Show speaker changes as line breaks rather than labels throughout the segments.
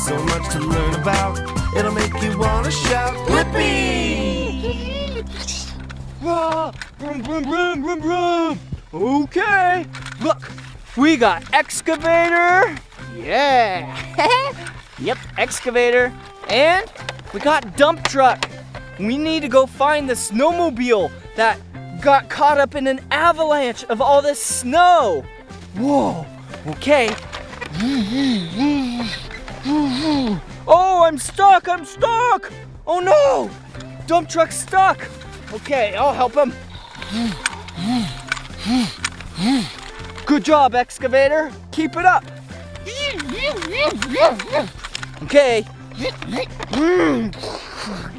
so much to learn about. It'll make you wanna shout, Blippi!
Vroom, vroom, vroom, vroom, vroom. Okay, look, we got excavator. Yeah. Yep, excavator. And we got dump truck. We need to go find the snowmobile that got caught up in an avalanche of all this snow. Whoa, okay. Oh, I'm stuck. Oh no, dump truck's stuck. Okay, I'll help him. Good job, excavator. Keep it up. Okay.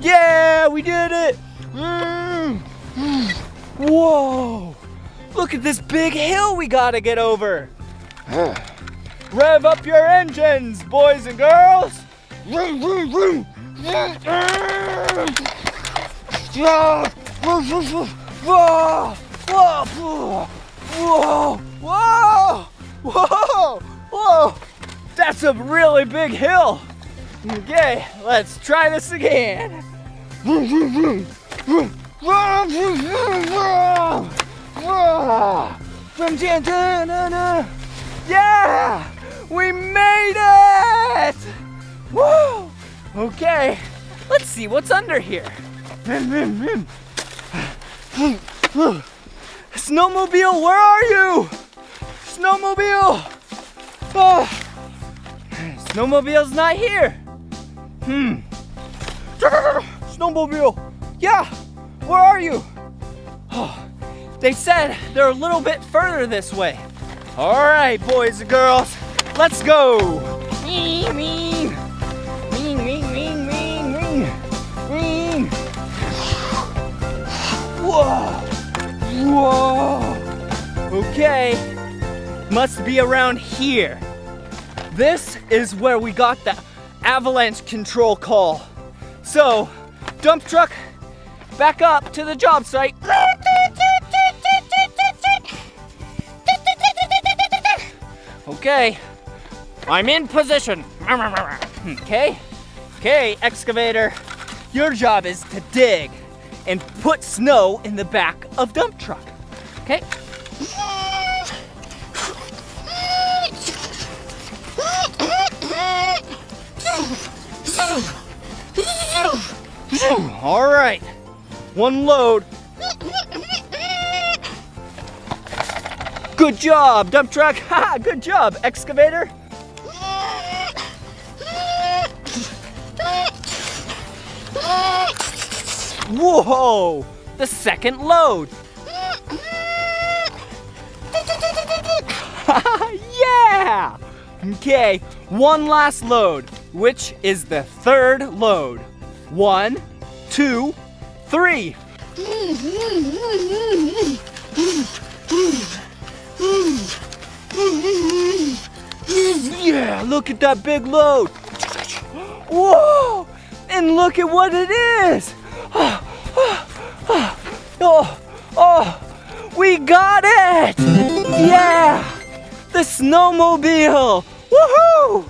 Yeah, we did it. Whoa, look at this big hill we gotta get over. Rev up your engines, boys and girls. Whoa, that's a really big hill. Okay, let's try this again. Yeah, we made it. Woo! Okay, let's see what's under here. Snowmobile, where are you? Snowmobile! Oh, Snowmobile's not here. Snowmobile, yeah, where are you? Oh, they said they're a little bit further this way. All right, boys and girls, let's go. Whoa. Okay, must be around here. This is where we got the avalanche control call. So, dump truck, back up to the job site. Okay, I'm in position. Okay, excavator, your job is to dig and put snow in the back of dump truck. Okay. All right, one load. Good job, dump truck. Ha, good job, excavator. Whoa, the second load. Yeah. Okay, one last load, which is the third load. 1, 2, 3. Yeah, look at that big load. Whoa, and look at what it is. Oh, we got it. Yeah, the snowmobile. Woohoo!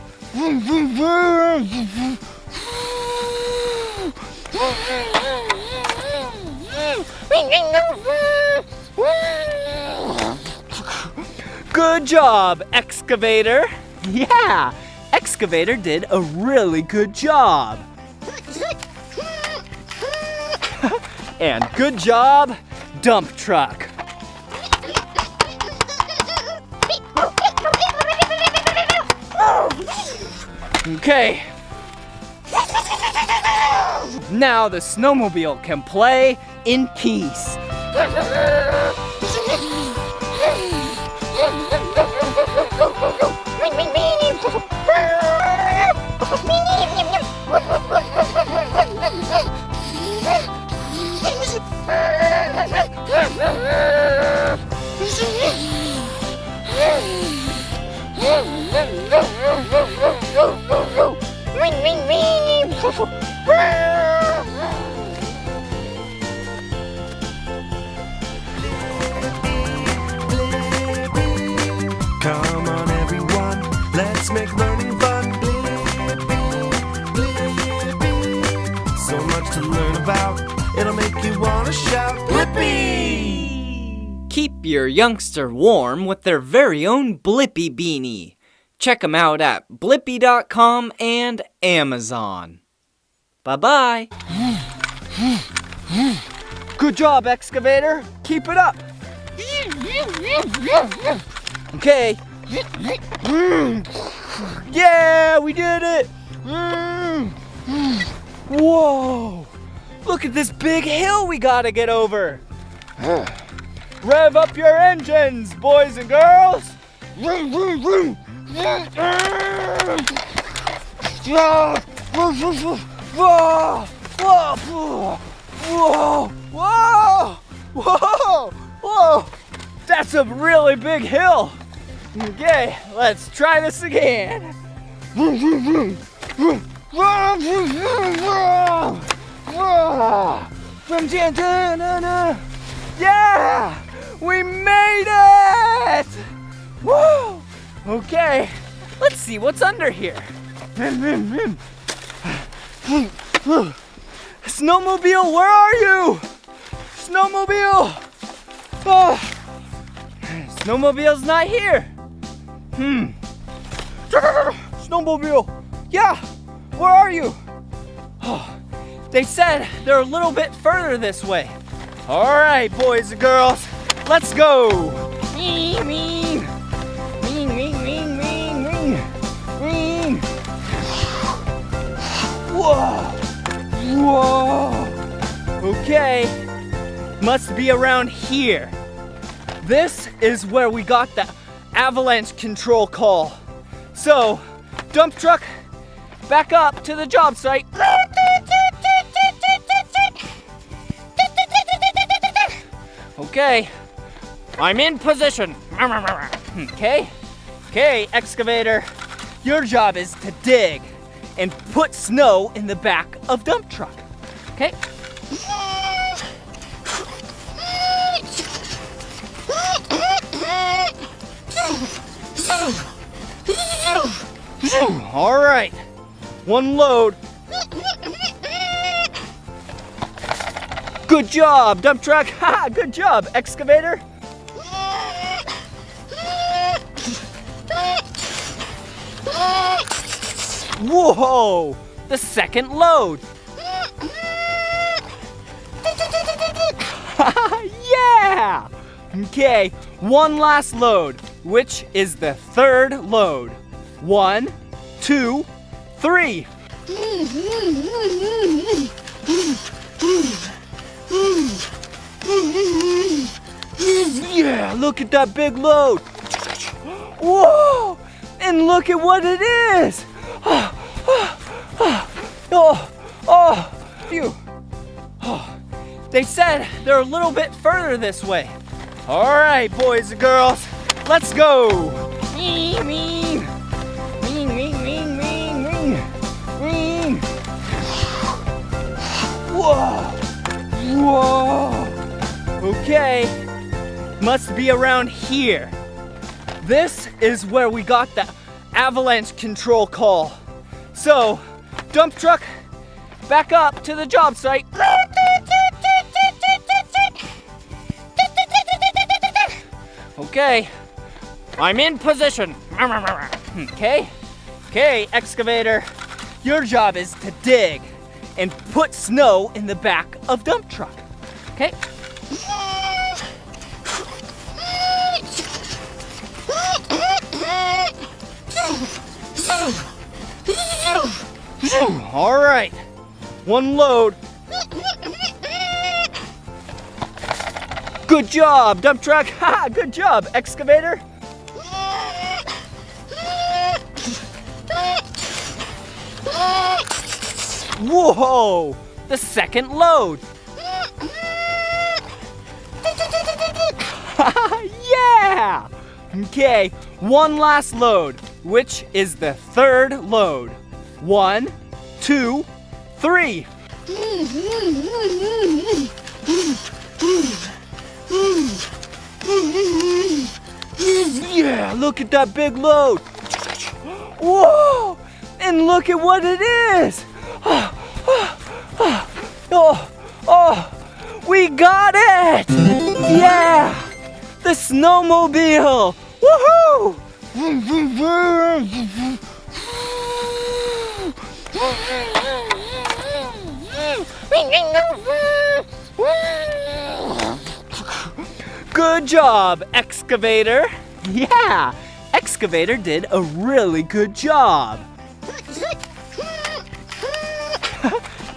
Good job, excavator. Yeah, excavator did a really good job. And good job, dump truck. Okay. Now the snowmobile can play in peace.
Come on everyone, to learn about. It'll make you want to shout, Blippi!
Keep your youngster warm with their very own Blippi beanie. Check them out at blippi.com and Amazon. Bye-bye. Good job, excavator. Keep it up. Okay. Yeah, we did it. Whoa. Look at this big hill we gotta get over. Rev up your engines, boys and girls. Whoa. Whoa. Whoa. Whoa. Whoa. Whoa. Whoa. That's a really big hill. Okay, let's try this again. Yeah! We made it! Woo! Okay, let's see what's under here. Snowmobile, where are you? Snowmobile! Oh, Snowmobile's not here. Snowmobile, yeah, where are you? Oh, they said they're a little bit further this way. All right, boys and girls, let's go. Whoa, whoa. Okay, must be around here. This is where we got the avalanche control call. So, dump truck, back up to the job site. Okay, I'm in position. Okay, excavator, your job is to dig and put snow in the back of dump truck. Okay. All right, one load. Good job, dump truck. Ha, good job, excavator. Whoa, the second load. Yeah. Okay, one last load, which is the third load. 1, 2, 3. Yeah, look at that big load. Whoa, and look at what it is. They said they're a little bit further this way. All right, boys and girls, let's go. Whoa, whoa. Okay, must be around here. This is where we got the avalanche control call. So, dump truck, back up to the job site. Okay, I'm in position. Okay, excavator, your job is to dig and put snow in the back of dump truck. Okay. All right, one load. Good job, dump truck. Ha, good job, excavator. Whoa, the second load. Yeah. Okay, one last load, which is the third load. 1, 2, 3. Yeah, look at that big load. Whoa, and look at what it is. We got it! Yeah! The snowmobile! Woohoo! Good job, Excavator! Yeah! Excavator did a really good job!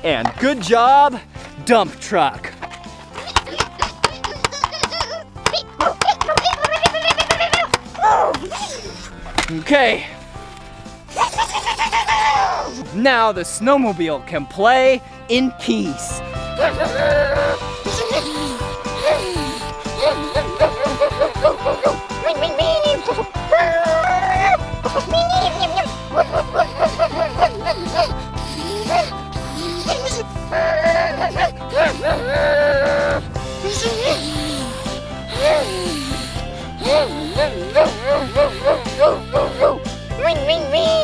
And good job, Dump Truck! Okay. Now the snowmobile can play in peace. Ring, ring, ring.